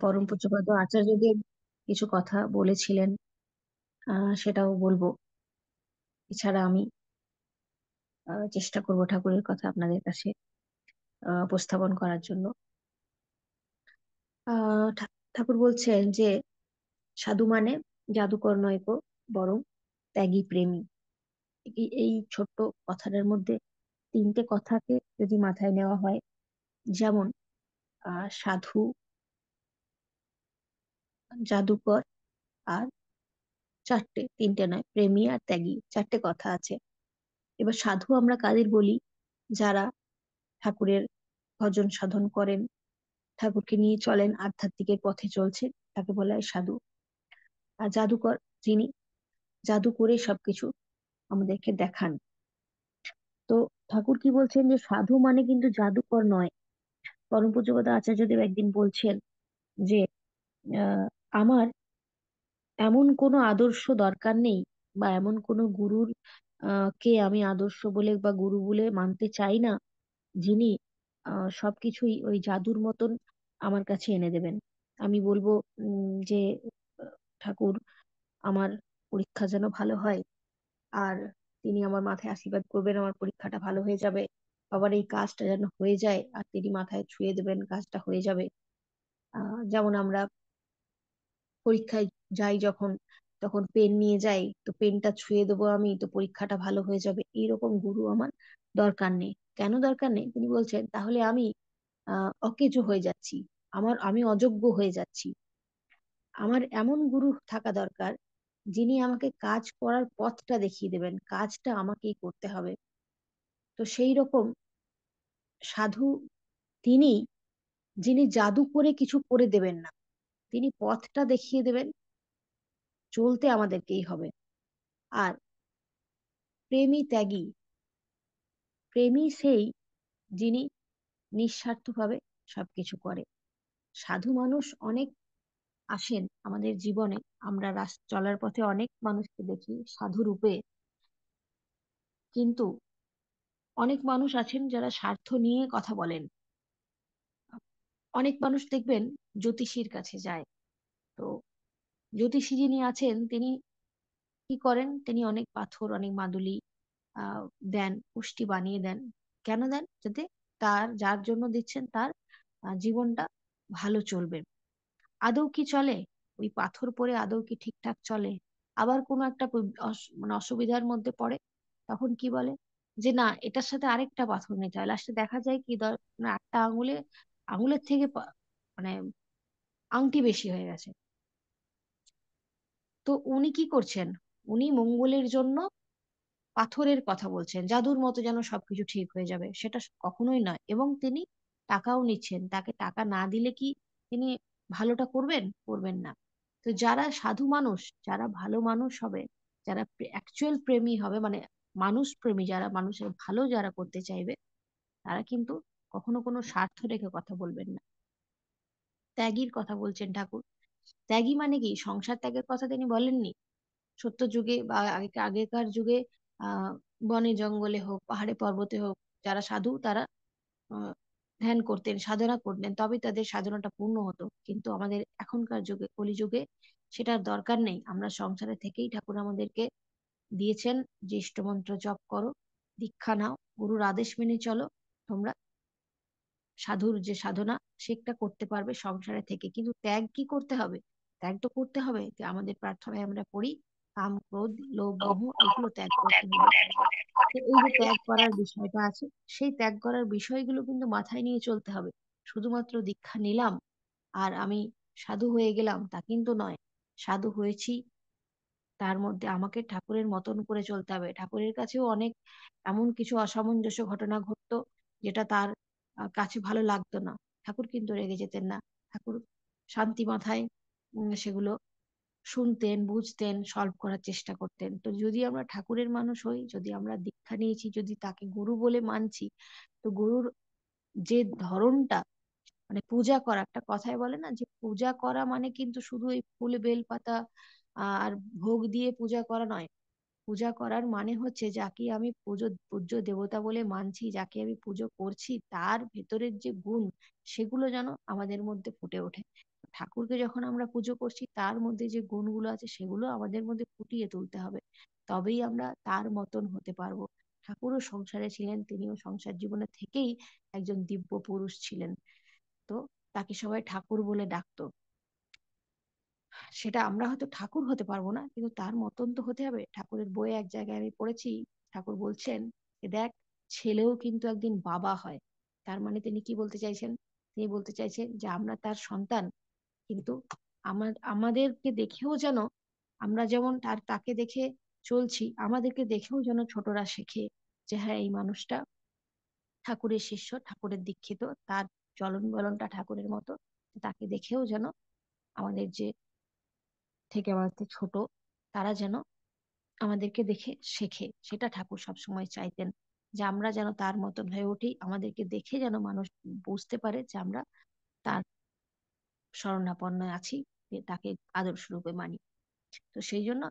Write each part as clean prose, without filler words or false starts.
পরম পূজ্যপাদ আচার্যদেব কিছু কথা বলেছিলেন, সেটাও বলবো। এছাড়া আমি চেষ্টা করব ঠাকুরের কথা আপনাদের কাছে উপস্থাপন করার জন্য। ঠাকুর বলছেন যে সাধু মানে জাদুকর নয় গো, বরং ত্যাগী প্রেমী। এই ছোট্ট কথাটার মধ্যে তিনটে কথাকে যদি মাথায় নেওয়া হয়, যেমন সাধু, জাদুকর, আর তিনটে নয়, প্রেমী আর ত্যাগী, চারটে কথা আছে। এবার সাধু আমরা কাদের বলি? যারা ঠাকুরের ভজন সাধন করেন, ঠাকুরকে নিয়ে চলেন, আধ্যাত্মিকের পথে চলছেন, তাকে বলা হয় সাধু। আর জাদুকর, যিনি জাদু করে সবকিছু আমাদেরকে দেখান। তো ঠাকুর কি বলছেন যে সাধু মানে কিন্তু জাদুকর নয়। পরম পূজ্যপাদ আচার্যদেব একদিন বলছেন যে আহ, আমার এমন কোনো আদর্শ দরকার নেই, বা এমন কোনো গুরুর কে আমি আদর্শ বলে বা গুরু বলে মানতে চাই না, যিনি সবকিছুই ওই জাদুর মতন আমার কাছে এনে দেবেন। আমি বলবো যে আহ, ঠাকুর, আমার পরীক্ষা যেন ভালো হয়, আর তিনি আমার মাথায় আশীর্বাদ করবেন, আমার পরীক্ষাটা ভালো হয়ে যাবে, আবার এই কাজটা যেন হয়ে যায়, আর তিনি মাথায় ছুঁয়ে দেবেন, কাজটা হয়ে যাবে। যেমন আমরা পরীক্ষায় যাই যখন, তখন পেন নিয়ে যাই, তো পেনটা ছুঁয়ে দেবো আমি, তো পরীক্ষাটা ভালো হয়ে যাবে। এইরকম গুরু আমার দরকার নেই। কেন দরকার নেই? তিনি বলছেন তাহলে আমি অকেজো হয়ে যাচ্ছি, আমি অযোগ্য হয়ে যাচ্ছি। আমার এমন গুরু থাকা দরকার, যিনি আমাকে কাজ করার পথটা দেখিয়ে দেবেন, কাজটা আমাকেই করতে হবে। তো সেই রকম সাধু তিনি, যিনি জাদু করে কিছু করে দেবেন না, তিনি পথটা দেখিয়ে দেবেন, চলতে আমাদেরকেই হবে। আর প্রেমী ত্যাগী, প্রেমী সেই যিনি নিঃস্বার্থভাবে সবকিছু করে। সাধু মানুষ অনেক আসেন আমাদের জীবনে, আমরা চলার পথে অনেক মানুষকে দেখি সাধু রূপে, কিন্তু অনেক মানুষ আছেন যারা স্বার্থ নিয়ে কথা বলেন। অনেক মানুষ দেখবেন জ্যোতিষীর কাছে যায়, তো জ্যোতিষী যিনি আছেন তিনি কি করেন, তিনি অনেক পাথর, অনেক মাদুলি আহ দেন, পুষ্টি বানিয়ে দেন। কেন দেন? যাতে তার, যার জন্য দিচ্ছেন, তার জীবনটা ভালো চলবে। আদৌ কি চলে? ওই পাথর পরে আদৌ কি ঠিকঠাক চলে? আবার কোনো একটা মানে অসুবিধার মধ্যে পড়ে, তখন কি বলে যে না, এটার সাথে আরেকটা পাথর নিতে হয়। লাস্টে দেখা যায় কি, মানে একটা আঙুলের থেকে মানে আংটি বেশি হয়ে গেছে। তো উনি কি করছেন? উনি মঙ্গলের জন্য পাথরের কথা বলছেন, জাদুর মতো যেন সবকিছু ঠিক হয়ে যাবে, সেটা কখনোই নয়। এবং তিনি টাকাও নিচ্ছেন, তাকে টাকা না দিলে কি তিনি ভালোটা করবেন? করবেন না। তো যারা সাধু মানুষ, যারা ভালো মানুষ হবে, যারা অ্যাকচুয়াল প্রেমী হবে, মানে মানুষ প্রেমী, যারা মানুষের ভালো যারা করতে চাইবে, তারা কিন্তু কখনো কোনো স্বার্থ রেখে কথা বলবেন না। ত্যাগীর কথা বলছেন ঠাকুর। ত্যাগী মানে কি? সংসার ত্যাগের কথা তিনি বলেননি। সত্য যুগে বা আগেকার যুগে আহ বনে জঙ্গলে হোক, পাহাড়ে পর্বতে হোক, যারা সাধু তারা আহ ধ্যান করতেন, সাধনা করতেন, তবে তাদের সাধনাটা পূর্ণ হতো। কিন্তু আমাদের এখনকার যুগে, কলিযুগে, সেটার দরকার নেই। আমরা সংসারে থেকেই ঠাকুর আমাদেরকে দিয়েছেন যে ইষ্টমন্ত্র জপ করো, দীক্ষা নাও, গুরুর আদেশ মেনে চলো, তোমরা সাধুর যে সাধনা সেটা করতে পারবে সংসারে থেকে। কিন্তু ত্যাগ কি করতে হবে? ত্যাগ তো করতে হবে, যে আমাদের প্রার্থনায় আমরা পড়ি, কাম, ক্রোধ, লোভ, মোহ, এগুলো ত্যাগ করতে হবে। তো এই যে ত্যাগ করার বিষয়টা আছে, সেই ত্যাগ করার বিষয়গুলো কিন্তু মাথায় নিয়ে চলতে হবে। শুধুমাত্র দীক্ষা নিলাম আর আমি সাধু হয়ে গেলাম, তা কিন্তু নয়। সাধু হয়েছি, তার মধ্যে আমাকে ঠাকুরের মতন করে চলতে হবে। ঠাকুরের কাছেও অনেক এমন কিছু অসামঞ্জস্য ঘটনা ঘটতো, যেটা তার কাছে ভালো লাগতো না। ঠাকুর কিন্তু রেগে যেতেন না। ঠাকুর শান্তি মাথায় সেগুলো শুনতেন, বুঝতেন, সলভ করার চেষ্টা করতেন। তো যদি আমরা ঠাকুরের মানুষ হই, যদি আমরা দীক্ষা নিয়েছি, যদি তাকে গুরু বলে মানছি, তো গুরুর যে ধরনটা, মানে পূজা করা, একটা কথায় বলে না যে পূজা করা মানে কিন্তু শুধু এই ফুল বেল পাতা আর ভোগ দিয়ে পূজা করা নয়। পূজা করার মানে হচ্ছে যাকে আমি পূজ্য দেবতা বলে মানছি, যাকে আমি পুজো করছি, তার ভেতরের যে গুণ সেগুলো যেন আমাদের মধ্যে ফুটে ওঠে। ঠাকুরকে যখন আমরা পুজো করছি তার মধ্যে যে গুণগুলো আছে সেগুলো আমাদের মধ্যে ফুটিয়ে তুলতে হবে, তবেই আমরা তার মতন হতে পারবো। ঠাকুরও সংসারে ছিলেন, তিনিও সংসার জীবনে থেকেই একজন দিব্য পুরুষ ছিলেন। তো তাকে সবাই ঠাকুর বলে ডাকতো। সেটা আমরা হয়তো ঠাকুর হতে পারবো না, কিন্তু তার মতন তো হতে হবে। ঠাকুরের বইয়ে এক জায়গায় আমি পড়েছি, ঠাকুর বলছেন যে দেখ, ছেলেও কিন্তু একদিন বাবা হয়। তার মানে তিনি কি বলতে চাইছেন? তিনি বলতে চাইছেন যে আমরা তার সন্তান, কিন্তু আমাদেরকে দেখেও যেন, আমরা যেমন তাকে দেখে চলছি, আমাদেরকে দেখেও যেন ছোটরা শেখে যে হ্যাঁ, এই মানুষটা ঠাকুরের শিষ্য, ঠাকুরের দীক্ষিত, তার চলন বলনটা ঠাকুরের মতো। তাকে দেখেও যেন আমাদের যে থেকে আমাদের ছোট, তারা যেন আমাদেরকে দেখে শেখে। সেটা ঠাকুর সবসময় চাইতেন, যে আমরা যেন তার মতন হয়ে উঠি, আমাদেরকে দেখে যেন মানুষ বুঝতে পারে যে আমরা তার শরণাপন্ন আছি, তাকে আদর্শ রূপে মানি। তো সেই জন্য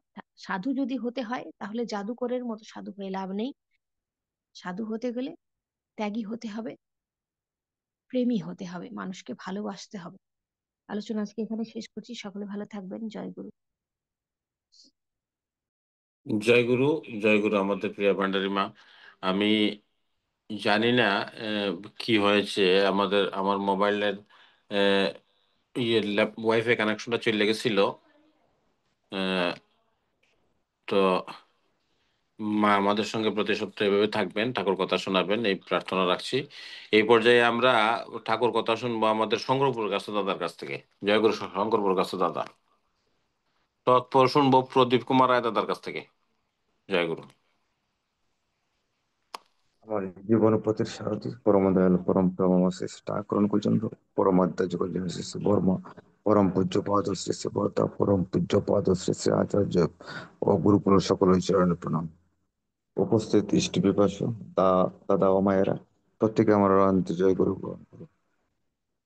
সাধু যদি হতে হয় তাহলে জাদুকরের মতো সাধু হয়ে লাভ নেই। সাধু হতে গেলে ত্যাগী হতে হবে, প্রেমী হতে হবে, মানুষকে ভালোবাসতে হবে। আলোচনা আজকে এখানে শেষ করছি। সকলে ভালো থাকবেন। জয় গুরু। জয় গুরু। জয় গুরু আমাদের প্রিয়া ভান্ডারী মা। আমি জানি না কি হয়েছে, আমার মোবাইলের ওয়াইফাই কানেকশনটা চলে গেছিল। আহ, তো মা আমাদের সঙ্গে প্রতি সপ্তাহে এভাবে থাকবেন, ঠাকুর কথা শোনাবেন, এই প্রার্থনা রাখছি। এই পর্যায়ে আমরা ঠাকুর কথা শুনবো আমাদের শঙ্করপুর গাছ দাদার কাছ থেকে। জয় গুরু শঙ্করপুর গাছ দাদা। তৎপর শুনবো প্রদীপ কুমার রায় দাদার কাছ থেকে। জয় গুরু। আমার জীবন পথের সারথি পরম দয়াল পরম প্রেমম শ্রী ঠাকুরন কুচন্দ্র পরমাধ্যার্য কল্যাণ শ্রী শ্রী বর্মা পরম পূজ্য পাদ শ্রী শ্রী বর্তা পরম পূজ্য পাদ শ্রী শ্রী আচার্য ও গুরুকুল সকল চরণে প্রণাম। উপস্থিত ইষ্ট বিপাস দাদা ও মায়েরা, প্রত্যেকে আমার জয় গুরু গ্রহণ করো।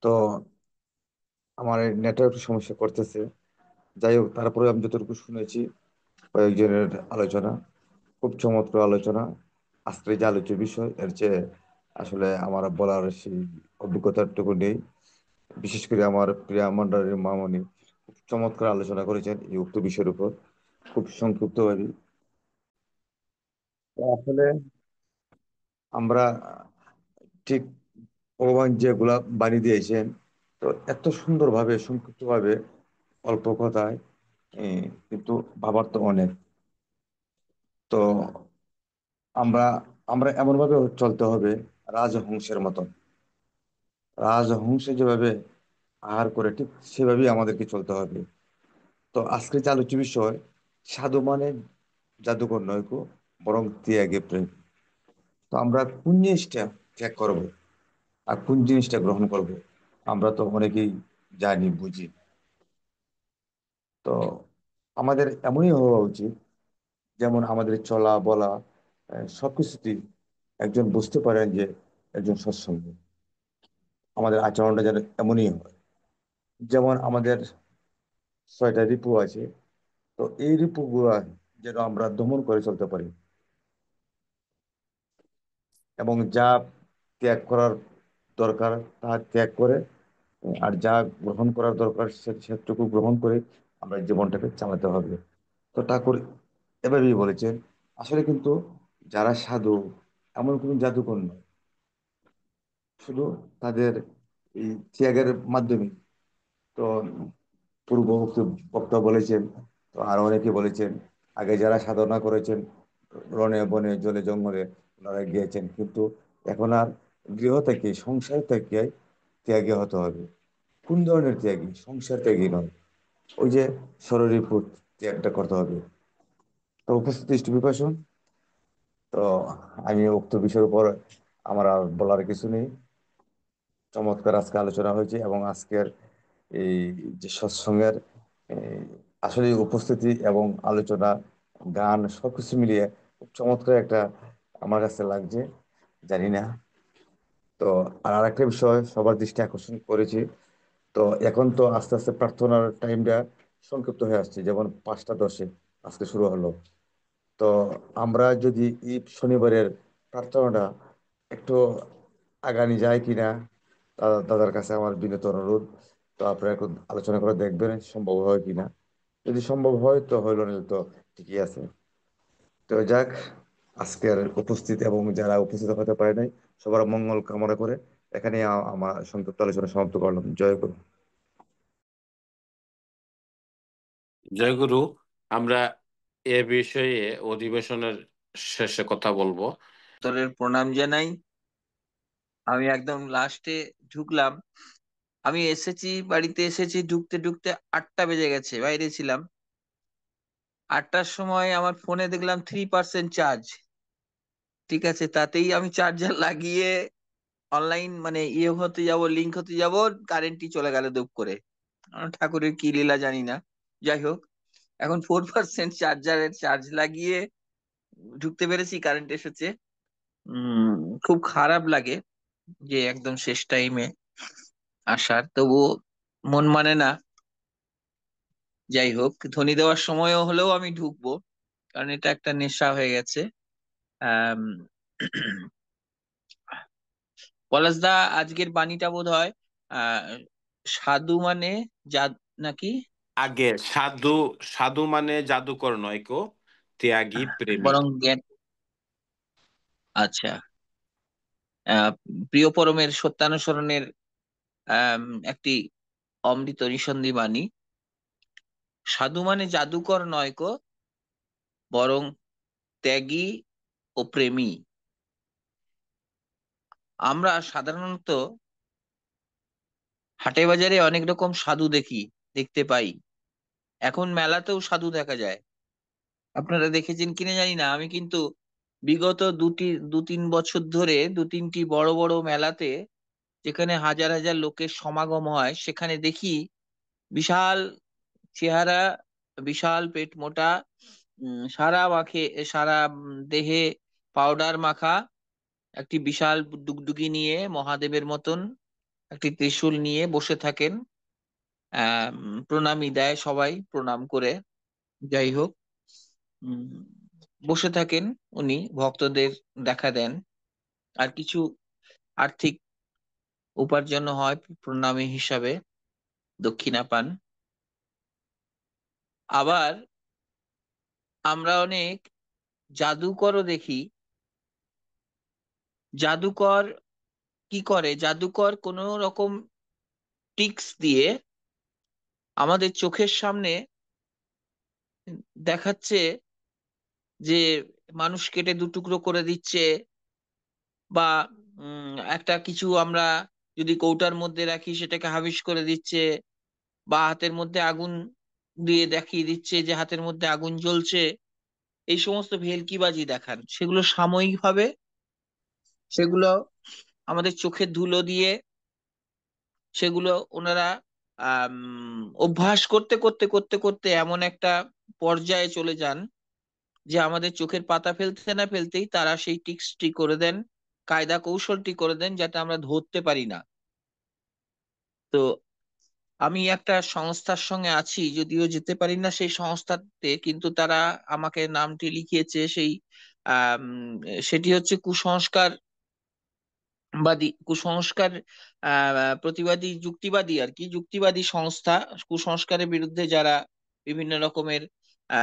তো আমার নেটওয়ার্ক সমস্যা করতেছে, যাই হোক তারপরে আমি যতটুকু শুনেছি কয়েকজনের আলোচনা, খুব চমৎকার আলোচনা। আজকের যে আলোচ্য বিষয় এর চেয়ে আসলে আমার বলার সেই অভিজ্ঞতাটুকু নেই। বিশেষ করে আমার প্রিয়া মণ্ডলের মামনি খুব চমৎকার আলোচনা করেছেন এই উক্ত বিষয়ের উপর, খুব সংক্ষিপ্তভাবে। তো আসলে আমরা ঠিক ভগবান যেগুলা বাণী দিয়েছেন, তো এত সুন্দরভাবে সংক্ষিপ্তভাবে অল্প কথায় কিন্তু ভাবার তো অনেক। তো আমরা আমরা এমন ভাবে চলতে হবে রাজহংসের মতন। রাজহংসে যেভাবে আহার করে ঠিক সেভাবেই আমাদেরকে চলতে হবে। তো আজকে যে আলোচ্য বিষয়, সাধু মানে জাদুকর নয় কো, বরং ত্যাগে প্রেম। তো আমরা কোন জিনিসটা ত্যাগ করব আর কোন জিনিসটা গ্রহণ করব, আমরা তো অনেকেই জানি বুঝি। তো আমাদের এমনই হওয়া উচিত যেমন আমাদের চলা বলা সবকিছুতেই একজন বুঝতে পারেন যে একজন সৎসঙ্গ। আমাদের আচরণটা যেন এমনই হয়, যেমন আমাদের 6টা রিপু আছে, তো এই রিপুগুলো যেন আমরা দমন করে চলতে পারি, এবং যা ত্যাগ করার দরকার তা ত্যাগ করে, আর যা গ্রহণ করার দরকার সেটুকু গ্রহণ করে আমরা জীবনটাকে চালাতে হবে। তো ঠাকুর এভাবেই বলেছেন। আসলে কিন্তু যারা সাধু এমন কোনো জাদুকর নয়, শুধু তাদের এই ত্যাগের মাধ্যমে। তো পূর্ব বক্তা বলেছেন, তো আরো অনেকে বলেছেন, আগে যারা সাধনা করেছেন রণে বনে জলে জঙ্গলে, ওনারা গিয়েছেন, কিন্তু এখন আর গৃহ থেকে সংসার থেকে ত্যাগী হতে হবে। কোন ধরনের ত্যাগী? সংসার ত্যাগী নয়, ওই যে শরীরপুর ত্যাগটা করতে হবে। তো উপস্থিত বিকশন, তো আমি উক্ত বিষয়ের উপর আমার আর বলার কিছু নেই। চমৎকার আজকে আলোচনা হয়েছে, এবং আজকের এই যে সৎসঙ্গের এই আসলে উপস্থিতি এবং আলোচনা, গান সবকিছু মিলিয়ে খুব চমৎকার একটা আমার কাছে লাগছে। জানি না, তো আর একটা বিষয় সবার দৃষ্টি আকর্ষণ করেছি। তো এখন তো আস্তে আস্তে প্রার্থনার টাইমটা সংক্ষিপ্ত হয়ে আসছে, যেমন 5টা 10-এ আজকে শুরু হলো। তো আমরা যদি এই শনিবারের প্রার্থনাটা একটু আগানি যায় কিনা, দাদার কাছে আমার বিনীত অনুরোধ। তো আপনারা একটু আলোচনা করে দেখবেন সম্ভব হয় কিনা। যদি সম্ভব হয় তো হইল, না তো ঠিকই আছে। তো যাক, আজকের উপস্থিত এবং যারা উপস্থিত হতে পারে নাই সবার মঙ্গল কামনা করে এখানে আমার সংক্ষিপ্ত আলোচনা সমাপ্ত করলাম। জয় গুরু। জয়গুরু, আমরা এ বিষয়ে অধিবেশনের শেষে কথা বলবো। তোরের প্রণাম জানাই। আমি একদম লাস্টে ঢুকলাম। আমি এসেছি, বাড়িতে এসেছি ঢুকতে ঢুকতে 8টা বেজে গেছে, বাইরে ছিলাম। 8টার সময় আমার ফোনে দেখলাম 3% চার্জ। ঠিক আছে, তাতেই আমি চার্জার লাগিয়ে অনলাইন মানে হতে যাব, লিঙ্ক হতে যাব, কারেন্টই চলে গেল দুপ করে। ঠাকুরের কি লীলা জানি না। যাই হোক, এখন 4% চার্জারের চার্জ লাগিয়ে ঢুকতে পেরেছি, কারেন্ট এসেছে। খুব খারাপ লাগে যে একদম শেষ টাইমে আসার, তবুও মন মানে না। যাই হোক, ধ্বনি দেওয়ার সময়ও হলেও আমি ঢুকবো, কারণ এটা একটা নেশা হয়ে গেছে। আহ পলাশদা, আজকের বাণীটা বোধ হয় আহ সাধু মানে নাকি? আগে সাধু, সাধু মানে জাদুকর নয় কো, ত্যাগী প্রেমী। বরং জ্ঞান। আচ্ছা। আহ প্রিয় পরমের সত্যানুসরণের আহ একটি অমৃত নিঃসন্দি বাণী। সাধু মানে জাদুকর নয় কো, বরং ত্যাগী ও প্রেমী। আমরা সাধারণত হাটে বাজারে অনেক রকম সাধু দেখতে পাই। এখন মেলাতেও সাধু দেখা যায়। আপনারা দেখেছেন কিনা জানি না, আমি কিন্তু বিগত 2-3 বছর ধরে 2-3টি বড় বড় মেলাতে, যেখানে হাজার হাজার লোকের সমাগম হয়, সেখানে দেখি বিশাল চেহারা, বিশাল পেট মোটা, সারা দেহে পাউডার মাখা একটি বিশাল ডুগডুগি নিয়ে, মহাদেবের মতন একটি ত্রিশূল নিয়ে বসে থাকেন। প্রণামী দেয়, সবাই প্রণাম করে। যাই হোক, উম, বসে থাকেন উনি, ভক্তদের দেখা দেন, আর কিছু আর্থিক উপার্জন হয় প্রণামী হিসাবে, দক্ষিণা পান। আবার আমরা অনেক জাদুকরও দেখি। জাদুকর কি করে? জাদুকর কোন রকম ট্রিক্স দিয়ে আমাদের চোখের সামনে দেখাচ্ছে যে মানুষ কেটে দুটুকরো করে দিচ্ছে, বা একটা কিছু আমরা যদি কৌটার মধ্যে রাখি সেটাকে হাবিস করে দিচ্ছে, বা হাতের মধ্যে আগুন দিয়ে দেখিয়ে দিচ্ছে যে হাতের মধ্যে আগুন জ্বলছে। এই সমস্ত ভেলকিবাজি দেখান, সেগুলো সাময়িক ভাবে, সেগুলো আমাদের চোখের ধুলো দিয়ে, সেগুলো ওনারা অভ্যাস করতে করতে করতে করতে এমন একটা পর্যায়ে চলে যান যে আমাদের চোখের পাতা ফেলতে না ফেলতেই তারা সেই টিক্সটি করে দেন, কায়দা কৌশলটি করে দেন, যাতে আমরা ধরতে পারি না। তো আমি একটা সংস্থার সঙ্গে আছি, যদিও যেতে পারি না সেই সংস্থাতে, কিন্তু তারা আমাকে নামটি লিখিয়েছে। আম, সেটি হচ্ছে কুসংস্কার প্রতিবাদী, যুক্তিবাদী আর কি, যুক্তিবাদী সংস্থা। কুসংস্কারের বিরুদ্ধে যারা বিভিন্ন রকমের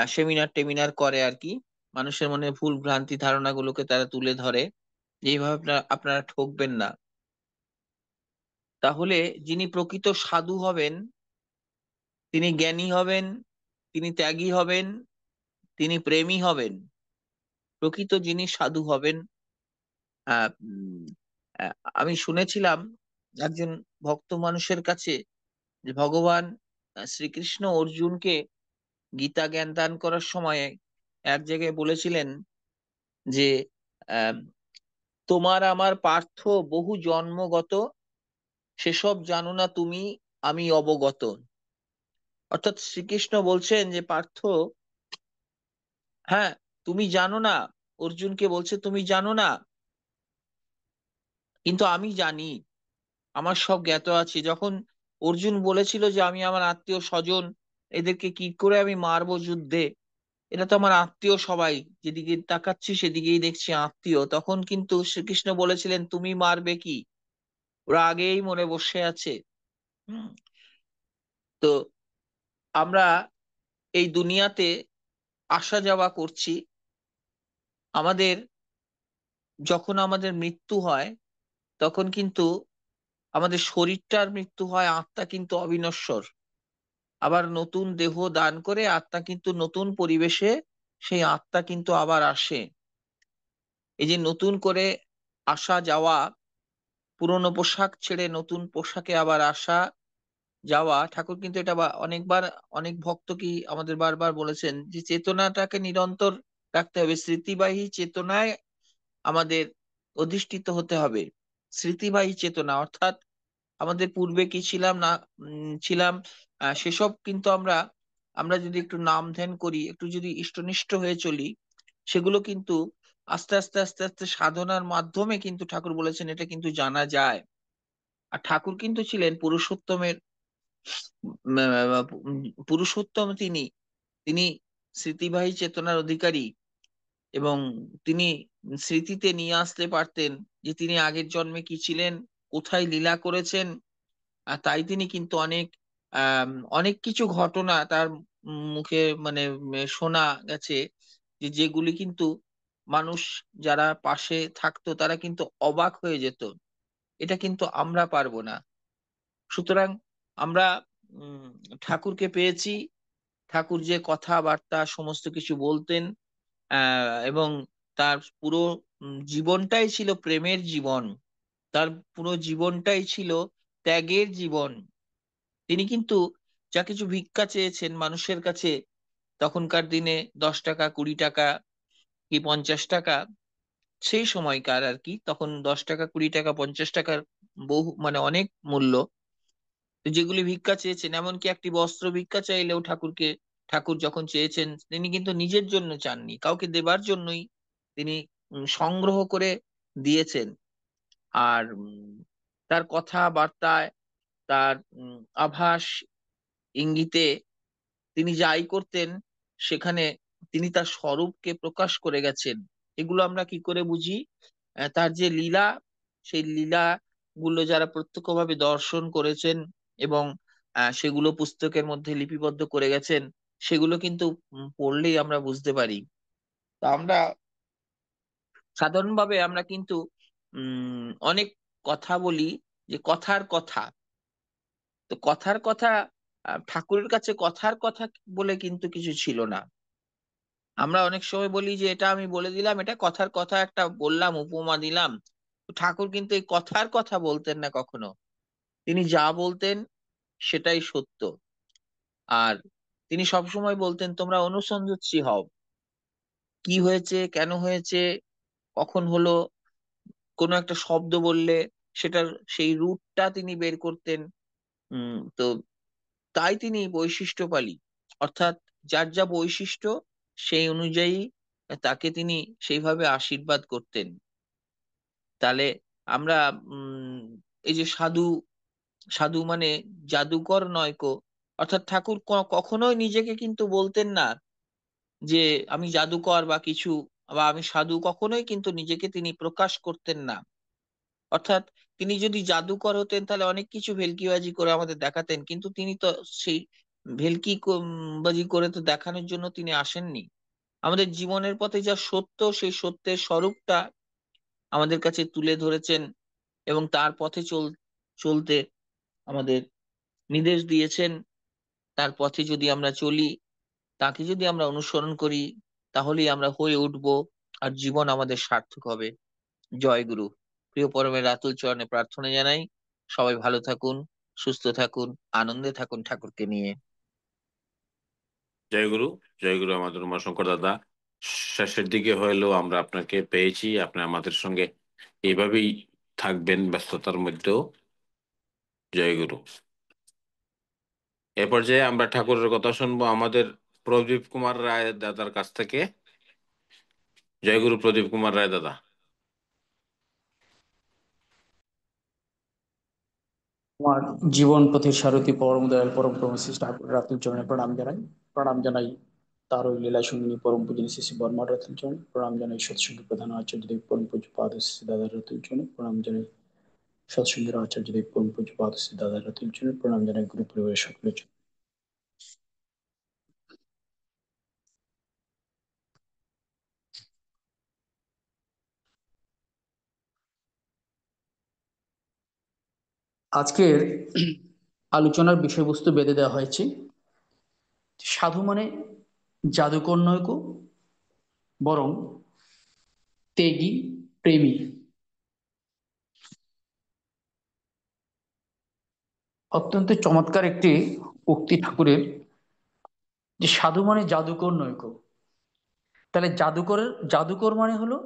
সেমিনার টেমিনার করে আর কি, মানুষের মনে ভুল ভ্রান্তি ধারণাগুলোকে তারা তুলে ধরে, যেভাবে আপনারা ঠকবেন না। তাহলে যিনি প্রকৃত সাধু হবেন, তিনি জ্ঞানী হবেন, তিনি ত্যাগী হবেন, তিনি প্রেমী হবেন। প্রকৃত যিনি সাধু হবেন, আহ উম, আমি শুনেছিলাম একজন ভক্ত মানুষের কাছে যে ভগবান শ্রীকৃষ্ণ অর্জুনকে গীতা জ্ঞান দান করার সময় এক জায়গায় বলেছিলেন যে আহ, তোমার আমার পার্থ বহু জন্মগত, সেসব জানো না তুমি, আমি অবগত। অর্থাৎ শ্রীকৃষ্ণ বলছেন যে পার্থ, হ্যাঁ, তুমি জানো না। অর্জুনকে বলছে তুমি জানো না, কিন্তু আমি জানি, আমার সব জ্ঞাত আছে। যখন অর্জুন বলেছিল যে আমি আমার আত্মীয় স্বজন এদেরকে কি করে আমি মারবো যুদ্ধে, এটা তো আমার আত্মীয় সবাই, যেদিকে তাকাচ্ছি সেদিকেই দেখছি আত্মীয়, তখন কিন্তু শ্রীকৃষ্ণ বলেছিলেন তুমি মারবে কি, ওরা আগেই মরে বসে আছে। হুম, তো আমরা এই দুনিয়াতে আসা যাওয়া করছি। আমাদের যখন আমাদের মৃত্যু হয় তখন কিন্তু আমাদের শরীরটার মৃত্যু হয়, আত্মা কিন্তু অবিনশ্বর। আবার নতুন দেহ দান করে আত্মা কিন্তু নতুন পরিবেশে সেই আত্মা কিন্তু আবার আসে। এই যে নতুন করে আসা যাওয়া, পুরনো পোশাক ছেড়ে নতুন পোশাকে আবার আসা যাওয়া, ঠাকুর কিন্তু এটা অনেকবার, অনেক ভক্ত কি আমাদের বারবার বলেছেন যে চেতনাটাকে নিরন্তর রাখতে হবে, স্মৃতিবাহী চেতনায় আমাদের অধিষ্ঠিত হতে হবে। স্মৃতিবাহী চেতনা অর্থাৎ আমাদের পূর্বে কি ছিলাম না ছিলাম, সেসব কিন্তু আমরা আমরা যদি একটু নাম ধ্যান করি, একটু যদি ইষ্টনিষ্ঠ হয়ে চলি, সেগুলো কিন্তু আস্তে আস্তে আস্তে আস্তে সাধনার মাধ্যমে কিন্তু ঠাকুর বলেছেন এটা কিন্তু জানা যায়। আর ঠাকুর কিন্তু ছিলেন পুরুষোত্তমের পুরুষোত্তম তিনি, তিনি স্মৃতিবাহী চেতনার অধিকারী, এবং তিনি স্মৃতিতে নিয়ে আসতে পারতেন যে তিনি আগের জন্মে কি ছিলেন, কোথায় লীলা করেছেন। আর তাই তিনি কিন্তু অনেক আহ অনেক কিছু ঘটনা তার মুখে মানে শোনা গেছে, যে যেগুলি কিন্তু মানুষ যারা পাশে থাকতো তারা কিন্তু অবাক হয়ে যেত। এটা কিন্তু আমরা পারবো না। সুতরাং আমরা উম ঠাকুরকে পেয়েছি, ঠাকুর যে কথাবার্তা সমস্ত কিছু বলতেন, এবং তার পুরো জীবনটাই ছিল প্রেমের জীবন, তার পুরো জীবনটাই ছিল ত্যাগের জীবন। তিনি কিন্তু যা কিছু ভিক্ষা চেয়েছেন মানুষের কাছে, তখনকার দিনে 10 টাকা, 20 টাকা কি 50 টাকা, সেই সময়কার আর কি, তখন 10 টাকা, 20 টাকা, 50 টাকার বহু মানে অনেক মূল্য। তো যেগুলি ভিক্ষা চেয়েছেন, এমনকি একটি বস্ত্র ভিক্ষা চাইলেও ঠাকুরকে, ঠাকুর যখন চেয়েছেন তিনি কিন্তু নিজের জন্য চাননি, কাউকে দেবার জন্যই তিনি সংগ্রহ করে দিয়েছেন। আর তার কথাবার্তায়, তার আভাস ইঙ্গিতে তিনি যাই করতেন সেখানে তিনি তার স্বরূপকে প্রকাশ করে গেছেন। এগুলো আমরা কি করে বুঝি? তার যে লীলা, সেই লীলা গুলো যারা প্রত্যক্ষভাবে দর্শন করেছেন এবং সেগুলো পুস্তকের মধ্যে লিপিবদ্ধ করে গেছেন, সেগুলো কিন্তু পড়লেই আমরা বুঝতে পারি। তা আমরা সাধারণভাবে আমরা কিন্তু অনেক কথা বলি যে কথার কথা। তো কথার কথা, ঠাকুরের কাছে কথার কথা বলে কিন্তু কিছু ছিল না। আমরা অনেক সময় বলি যে এটা আমি বলে দিলাম, এটা কথার কথা একটা বললাম, উপমা দিলাম। তো ঠাকুর কিন্তু এই কথার কথা বলতেন না কখনো। তিনি যা বলতেন সেটাই সত্য। আর তিনি সবসময় বলতেন তোমরা অনুসন্ধিৎসু হও, কি হয়েছে, কেন হয়েছে, কখন হলো, কোনো একটা শব্দ বললে সেটার সেই রুটটা তিনি বের করতেন। তো তাই তিনি বৈশিষ্ট্যপালী, অর্থাৎ যার যা বৈশিষ্ট্য সেই অনুযায়ী তাকে তিনি সেইভাবে আশীর্বাদ করতেন। তাহলে আমরা উম এই যে সাধু, সাধু মানে জাদুকর নয় কো, অর্থাৎ ঠাকুর কখনোই নিজেকে কিন্তু বলতেন না যে আমি জাদুকর বা কিছু, বা আমি সাধু, কখনোই কিন্তু নিজেকে তিনি প্রকাশ করতেন না। অর্থাৎ তিনি যদি জাদুকর হতেন তাহলে অনেক কিছু ভেলকিবাজি করে আমাদের দেখাতেন, কিন্তু তিনি তো সেই বাজি করে তো দেখানোর জন্য তিনি আসেননি। আমাদের জীবনের পথে যা সত্য সেই সত্যের স্বরূপটা আমাদের কাছে তুলে ধরেছেন, এবং তার পথে চলতে আমাদের নির্দেশ দিয়েছেন। তার পথে যদি আমরা চলি, তাকে যদি আমরা অনুসরণ করি, তাহলেই আমরা হয়ে উঠব, আর জীবন আমাদের সার্থক হবে। জয় গুরু। প্রিয় পরমের রাতুল চরণে প্রার্থনা জানাই, সবাই ভালো থাকুন, সুস্থ থাকুন, আনন্দে থাকুন ঠাকুরকে নিয়ে। জয় গুরু। জয় গুরু আমাদের উমাশঙ্কর দাদা। শেষের দিকে হলেও আমরা আপনাকে পেয়েছি, আপনি আমাদের সঙ্গে এইভাবেই থাকবেন ব্যস্ততার মধ্যেও। জয় গুরু। এ পর্যায়ে আমরা ঠাকুরের কথা শুনবো আমাদের প্রদীপ কুমার রায় দাদার কাছ থেকে। জয় গুরু প্রদীপ কুমার রায় দাদা। আমার জীবন পথের সারথী পরম দয়াল পরম ব্রহ্মশ্রী ঠাকুর রাতুল চরণে প্রণাম জানাই। তারই লীলা সঙ্গিনী পরম পূজনী শ্রী শ্রী বর্মা রথের জন্য প্রণাম জানাই, সৎসঙ্গী প্রধান আচার্যদেব পরম পূজ্য পাদ শ্রী দাদা রথের জন্য প্রণাম জানাই, সৎসঙ্গীর আচার্যদেব পরম পূজ্য পাদ শ্রী দাদা রথের জন্য প্রণাম জানাই, গুরু পরিবারের সকলের জন্য। আজকের আলোচনার বিষয়বস্তু বেঁধে দেওয়া হয়েছে, সাধু মানে জাদুকর নয় কো, বরং ত্যাগী প্রেমী। অত্যন্ত চমৎকার একটি উক্তি ঠাকুরের, যে সাধু মানে জাদুকর নয় কো। তাহলে জাদুকর মানে হলো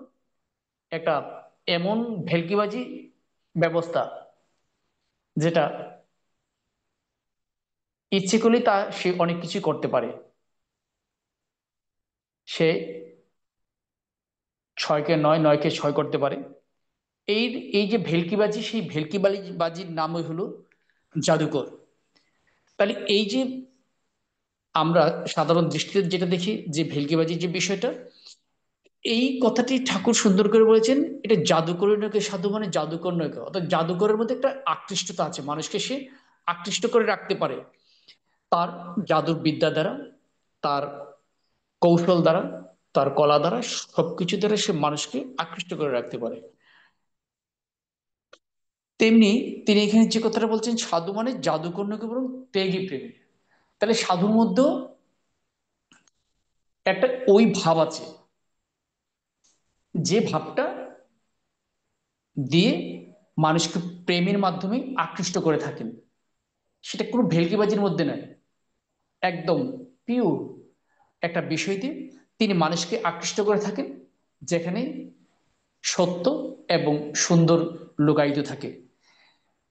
একটা এমন ভেলকিবাজি ব্যবস্থা যেটা ইচ্ছে করলে সে অনেক কিছু করতে পারে। সে 6কে 9, 9কে 6 করতে পারে। এই এই যে ভেলকিবাজি, সেই ভেলকিবাজির নামই হলো জাদুকর। তাহলে এই যে আমরা সাধারণ দৃষ্টিতে যেটা দেখি যে ভেলকিবাজির যে বিষয়টা, এই কথাটি ঠাকুর সুন্দর করে বলেছেন, এটা জাদুকরের নয়, সাধু মানে জাদুকর নয়। অর্থাৎ জাদুকরের মধ্যে একটা আকৃষ্টতা আছে, মানুষকে সে আকৃষ্ট করে রাখতে পারে তার জাদুর বিদ্যা দ্বারা, তার কৌশল দ্বারা, তার কলা দ্বারা, সবকিছু দ্বারা সে মানুষকে আকৃষ্ট করে রাখতে পারে। তেমনি তিনি এখানে যে কথাটা বলছেন, সাধু মানে জাদুকর নয় বরং ত্যাগী প্রেমী। তাহলে সাধুর মধ্যেও একটা ওই ভাব আছে, যে ভাবটা দিয়ে মানুষকে প্রেমের মাধ্যমে আকৃষ্ট করে থাকেন। সেটা কোনো ভেলকিবাজির মধ্যে নয়, একদম পিওর একটা বিষয়তে তিনি মানুষকে আকৃষ্ট করে থাকেন, যেখানে সত্য এবং সুন্দর লুকায়িত থাকে।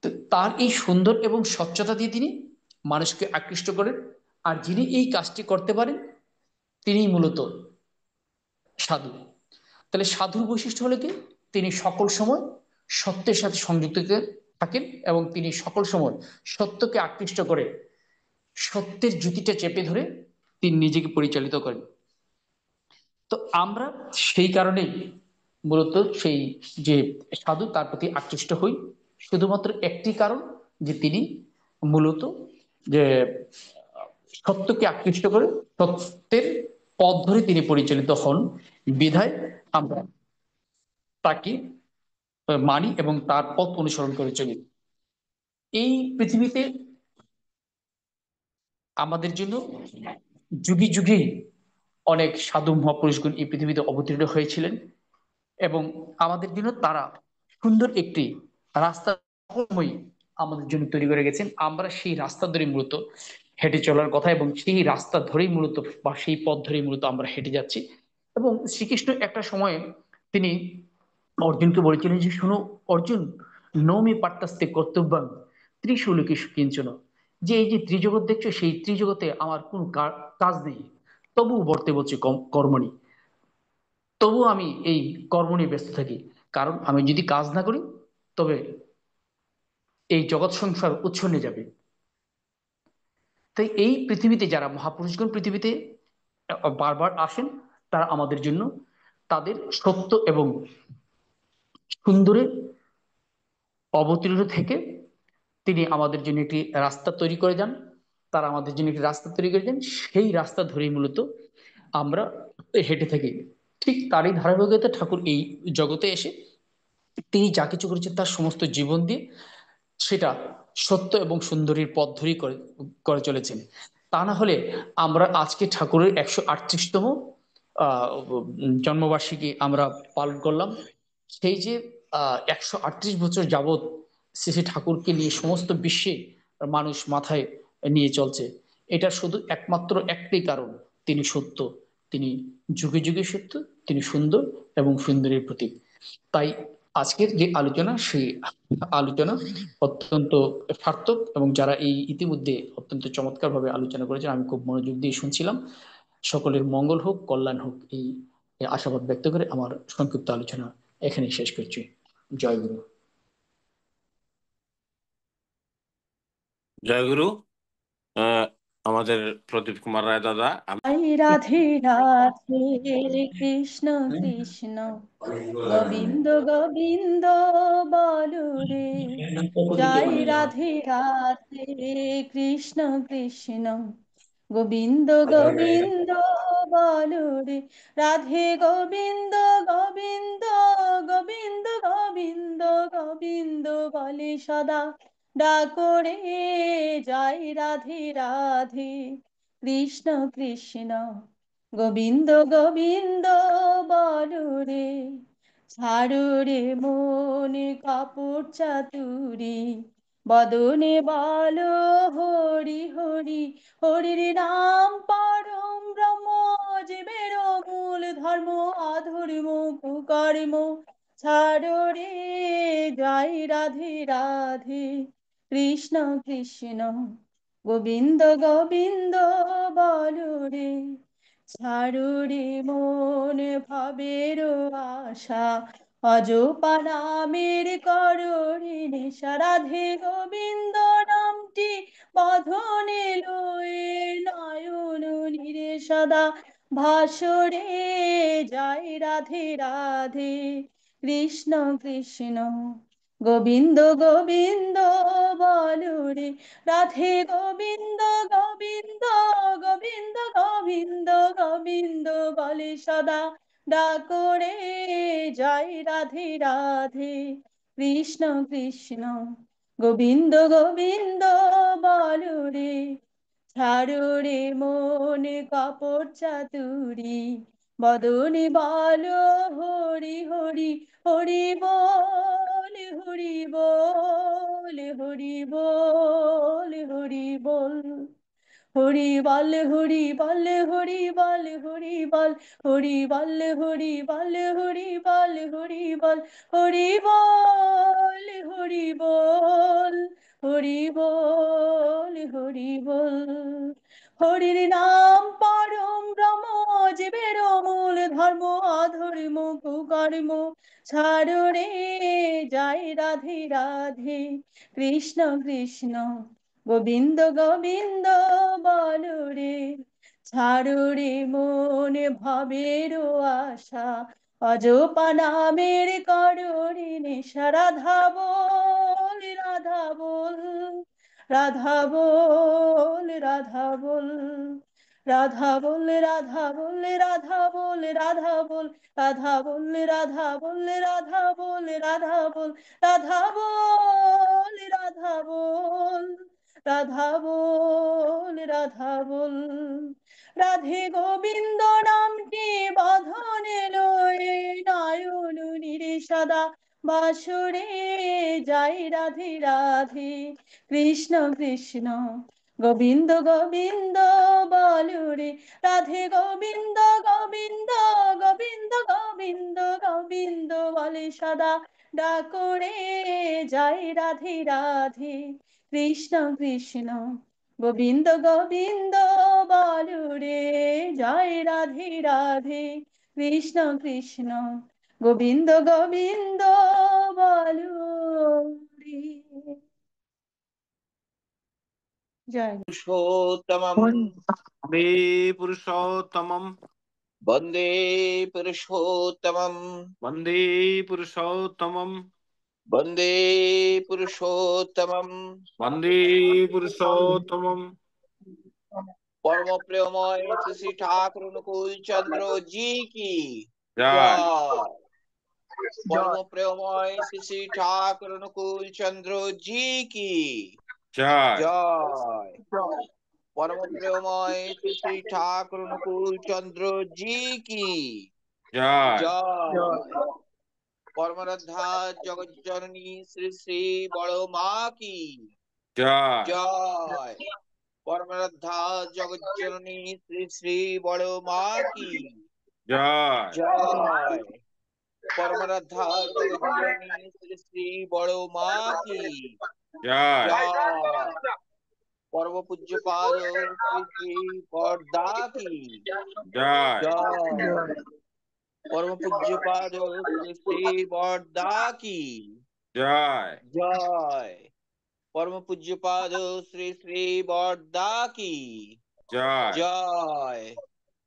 তো তার এই সুন্দর এবং স্বচ্ছতা দিয়ে তিনি মানুষকে আকৃষ্ট করেন। আর যিনি এই কাজটি করতে পারেন, তিনিই মূলত সাধু। তাহলে সাধুর বৈশিষ্ট্য হলো কি, তিনি সকল সময় সত্যের সাথে সংযুক্ত থাকেন এবং তিনি সকল সময় সত্যকে আকৃষ্ট করে সত্যের জ্যোতিটা চেপে ধরে তিনি নিজেকে পরিচালিত করেন। তো আমরা সেই কারণেই মূলত সেই যে সাধু, তার প্রতি আকৃষ্ট হই, শুধুমাত্র একটি কারণ, যে তিনি মূলত যে সত্যকে আকৃষ্ট করে সত্যের পথ ধরে তিনি পরিচালিত হন, বিধায় আমরা তাকে মানি এবং তার পথ অনুসরণ করে চলি। এই পৃথিবীতে আমাদের জন্য যুগে যুগে অনেক সাধু মহাপুরুষগণ এই পৃথিবীতে অবতীর্ণ হয়েছিলেন এবং আমাদের জন্য তারা সুন্দর একটি রাস্তা আমাদের জন্য তৈরি করে গেছেন। আমরা সেই রাস্তা ধরে মূলত হেঁটে চলার কথা, এবং সেই রাস্তা ধরেই মূলত বা সেই পথ ধরেই মূলত আমরা হেঁটে যাচ্ছি। এবং শ্রীকৃষ্ণ একটা সময়ে তিনি অর্জুনকে বলেছিলেন যে, শোনো অর্জুন, নৌমি পাট্টাস্তে কর্তব্যাং ত্রিশূলকে কিঞ্চন, যে এই যে ত্রিজগৎ দেখছো, সেই ত্রিজগতে আমার কোন কাজ নেই, তবু বর্তে বলছে কর্মণি, তবু আমি এই কর্ম নিয়ে ব্যস্ত থাকি। কারণ আমি যদি কাজ না করি, তবে এই জগৎ সংসার উচ্ছন্নে যাবে। তাই এই পৃথিবীতে যারা মহাপুরুষগণ পৃথিবীতে বারবার আসেন, তারা আমাদের জন্য তাদের সত্য এবং সুন্দরে অবতীর্ণ থেকে তিনি আমাদের জন্য একটি রাস্তা তৈরি করে যান। তারা আমাদের জন্য একটি রাস্তা তৈরি করে যান, সেই রাস্তা ধরেই মূলত আমরা হেঁটে থাকি। ঠিক তারই ধারাবাহিকতা ঠাকুর এই জগতে এসে তিনি যা কিছু করেছেন তার সমস্ত জীবন দিয়ে সেটা সত্য এবং সুন্দরীর পথ ধরেই করে চলেছেন। তা না হলে আমরা আজকে ঠাকুরের 138তম জন্মবার্ষিকী আমরা পালন করলাম। সেই যে 138 বছর যাবৎ শ্রী শ্রী ঠাকুরকে নিয়ে সমস্ত বিশ্বে মানুষ মাথায় নিয়ে চলছে, এটা শুধু একমাত্র একটাই কারণ, তিনি সত্য, তিনি যুগে যুগে সত্য, তিনি সুন্দর এবং সুন্দরীর প্রতীক। তাই আজকের যে আলোচনা, সেই আলোচনা অত্যন্ত সার্থক, এবং যারা এই ইতিমধ্যে অত্যন্ত চমৎকার ভাবে আলোচনা করেছেন, আমি খুব মনোযোগ দিয়ে শুনছিলাম। সকলের মঙ্গল হোক, কল্যাণ হোক, এই আশাবাদ ব্যক্ত করে আমার সংক্ষিপ্ত আলোচনা এখানেই শেষ করছি। জয় গুরু। জয়গুরু। আমাদের প্রদীপ কুমার রায় দাদা। রাধে রাধে কৃষ্ণ কৃষ্ণ গোবিন্দ গোবিন্দ বলো রে, জয় রাধে রাধে কৃষ্ণ কৃষ্ণ গোবিন্দ গোবিন্দ বলো রে, রাধে গোবিন্দ গোবিন্দ গোবিন্দ গোবিন্দ গোবিন্দ বলে সদা ডাকো রে, জয় রাধে রাধে কৃষ্ণ কৃষ্ণ গোবিন্দ গোবিন্দ বলো রে, ছাড়ো রে মনে কাপড় চাতুরি, বদনে বলো হরি হরি, হরির নাম পরম ব্রহ্ম, জীবের মূল ধর্ম, অধর্ম কুকর্ম ছাড়ো রে, জয় রাধে রাধে কৃষ্ণ কৃষ্ণ গোবিন্দ গোবিন্দ বলো রে, ছাড়ো রে মন ভাবের আশা, অজপা নামের করো রে নেশা, রাধে গোবিন্দ নামটি বধনে লয়ে, নয়ন নীরে সদা ভাসরে, জয় রাধে রাধে কৃষ্ণ কৃষ্ণ গোবিন্দ গোবিন্দ বলো রে, রাধে গোবিন্দ গোবিন্দ গোবিন্দ গোবিন্দ গোবিন্দ বলে সদা ডাকো রে, জয় রাধে রাধে কৃষ্ণ কৃষ্ণ গোবিন্দ গোবিন্দ বলো রে, ছাড়ো রে মনে কাপড় চাতুরি, বদনে বলো হরি হরি, হরি বল হরি বল হরি বল হরি বল, হরি বল হরি বল হরি বল হরি বল, হরি বল হরি বল হরি বল হরি বল, হরি বল হরি বল হরি বল হরি বল, হরির নাম পরম ব্রহ্ম, জীবের মূল ধর্ম, অধর্ম কুকর্ম ছাড়ো রে, জয় রাধে রাধে কৃষ্ণ কৃষ্ণ গোবিন্দ গোবিন্দ বলো রে, ছাড়ো রে মন ভবের আশা, অজপা নামের করো রে নেশা, রাধা বল রাধা বল রাধা বল রাধা বল, রাধা বল রাধা বল রাধা বল রাধা বল, রাধা বল রাধা বল রাধা বল রাধা বল, রাধা বল রাধা বল রাধা বল রাধা বল, রাধে গোবিন্দ নামটি বাঁধনে লয়ে, নয়ন নীরে সদা বাসরে, জয় রাধে রাধে কৃষ্ণ কৃষ্ণ গোবিন্দ গোবিন্দ বলো রে, রাধে গোবিন্দ গোবিন্দ গোবিন্দ গোবিন্দ গোবিন্দ বলে সদা ডাকো রে, জয় রাধে রাধে কৃষ্ণ কৃষ্ণ গোবিন্দ গোবিন্দ বলো রে, জয় রাধে রাধে কৃষ্ণ কৃষ্ণ গোবিন্দ গোবিন্দ বলো রে, জয় পুরুষোত্তমম বন্দে পুরুষোত্তমম বন্দে পুরুষোত্তমম বন্দে পুরুষোত্তমম বন্দে পুরুষোত্তমম বন্দে পুরুষোত্তমম। পরম প্রেমময় শ্রী শ্রী ঠাকুর অনুকূল চন্দ্র জি কি জয়। জয়। পরম প্রেমময় শ্রী শ্রী ঠাকুর অনুকূল চন্দ্র জি কি জয়। জয়। পরম প্রেমময় শ্রী শ্রী ঠাকুর অনুকূল চন্দ্র জি কি জয়। জয়। পরমারাধ্যা জগজ্জননী শ্রী শ্রী বড় মা কি জয়। জয়। পরমারাধ্যা জগজ্জননী শ্রী শ্রী বড় মা কি জয়। জয়। পরমারাধ্যা জগজ্জননী শ্রী শ্রী বড় মা কি জয়। জয়। পরম পূজ্যপাদ শ্রী শ্রী বরদা কি জয়। জয়। পরম পূজ্যপাদ শ্রী শ্রী বরদা কি জয়। জয়। परम पूज्यपाद श्री श्री बरदा की জয় जय।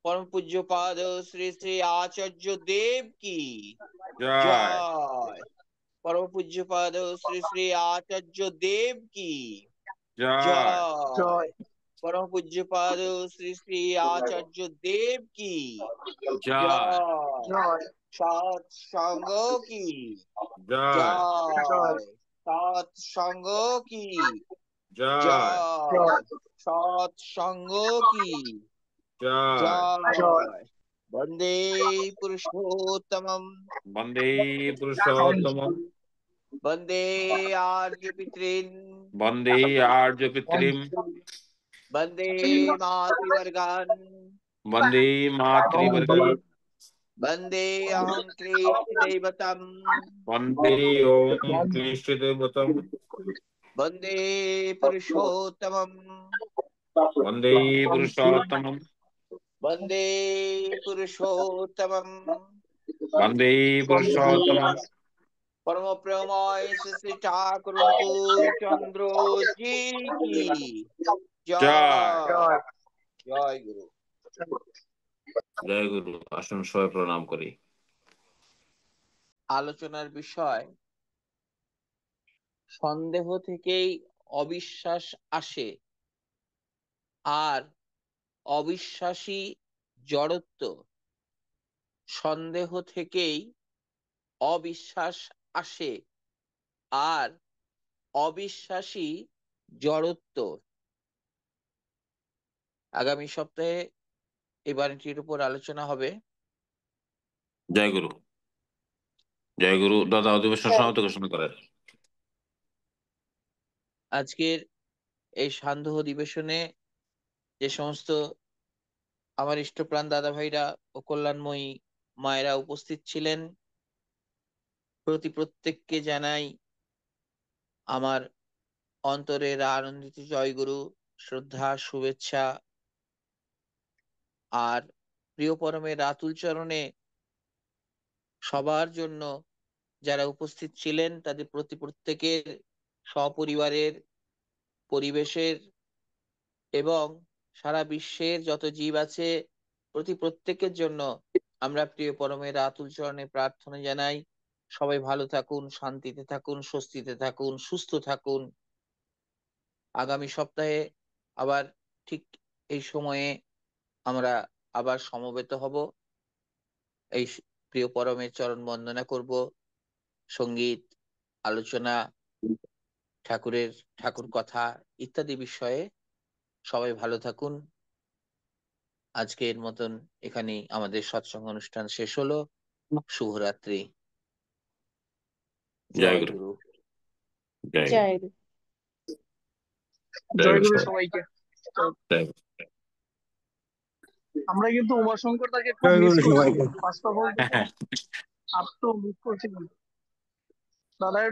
परम पूज्यपाद श्री श्री आचार्य देव की জয় जय। परम पूज्यपाद श्री श्री आचार्य देव की জয় जय। परम पूज्यपाद श्री श्री आचार्य देव की জয় जय। सत्संग की জয় जय। सत्संग की জয় जय। सत्संग की জয় जय। वंदे पुरुषोत्तमं বন্দে পুরুষোত্তমম वंदे आर्य पितॄन् বন্দে আর্য পিতৃম वंदे मातृवर्गान् বন্দে মাতৃবর্গম वंदे अहं क्लेशदैवतम् বন্দে ওম ক্লিষ্টদেবতম वंदे पुरुषोत्तमं বন্দে পুরুষোত্তমম वंदे पुरुषोत्तमं বন্দে পুরুষোত্তমম परम प्रेममय श्री ठाकुर अनुकूल चंद्र जी की জয় जय। जय गुरु। জয় গুরু। আসুন সবাই প্রণাম করি। আলোচনার বিষয় সন্দেহ থেকেই অবিশ্বাস আসে, আর অবিশ্বাসী জড়ত্ব। সন্দেহ থেকেই অবিশ্বাস আসে, আর অবিশ্বাসী জড়ত্ব। আগামী সপ্তাহে এই বাণীটির উপর আলোচনা হবে। জয় গুরু। জয় গুরু। দাদা অধিবেশন সমাপ্ত ঘোষণা করেন। আজকের এই সান্ধ্য অধিবেশনে যে সমস্ত আমার ইষ্টপ্রাণ দাদা ভাইরা ও কল্যাণময়ী মায়েরা উপস্থিত ছিলেন, প্রত্যেককে জানাই আমার অন্তরের আনন্দিত জয়গুরু, শ্রদ্ধা, শুভেচ্ছা। আর প্রিয় পরমের আতুল চরণে সবার জন্য যারা উপস্থিত ছিলেন তাদের প্রত্যেকের সপরিবারের, পরিবেশের এবং সারা বিশ্বের যত জীব আছে প্রত্যেকের জন্য আমরা প্রিয় পরমের আতুল চরণে প্রার্থনা জানাই। সবাই ভালো থাকুন, শান্তিতে থাকুন, স্বস্তিতে থাকুন, সুস্থ থাকুন। আগামী সপ্তাহে আবার ঠিক এই সময়ে আমরা আবার সমবেত হব। এই প্রিয় পরমের চরণ বন্দনা করব, সঙ্গীত, আলোচনা, ঠাকুর কথা ইত্যাদি বিষয়ে। সবাই ভালো থাকুন। আজকের মতন এখানেই আমাদের সৎসঙ্গ অনুষ্ঠান শেষ হলো। শুভরাত্রি। জয় জয় গুরু। গুরু। জয় জয় গুরু। জয় গুরু গুরু। সবাইকে। জয় গুরু। আমরা কিন্তু উমাশঙ্কর দাকে খুব জয় মিস গুরু করছি, সবাইকে। ফার্স্ট অফ অল আপ তো মিস করছিলাম দাদা। একটু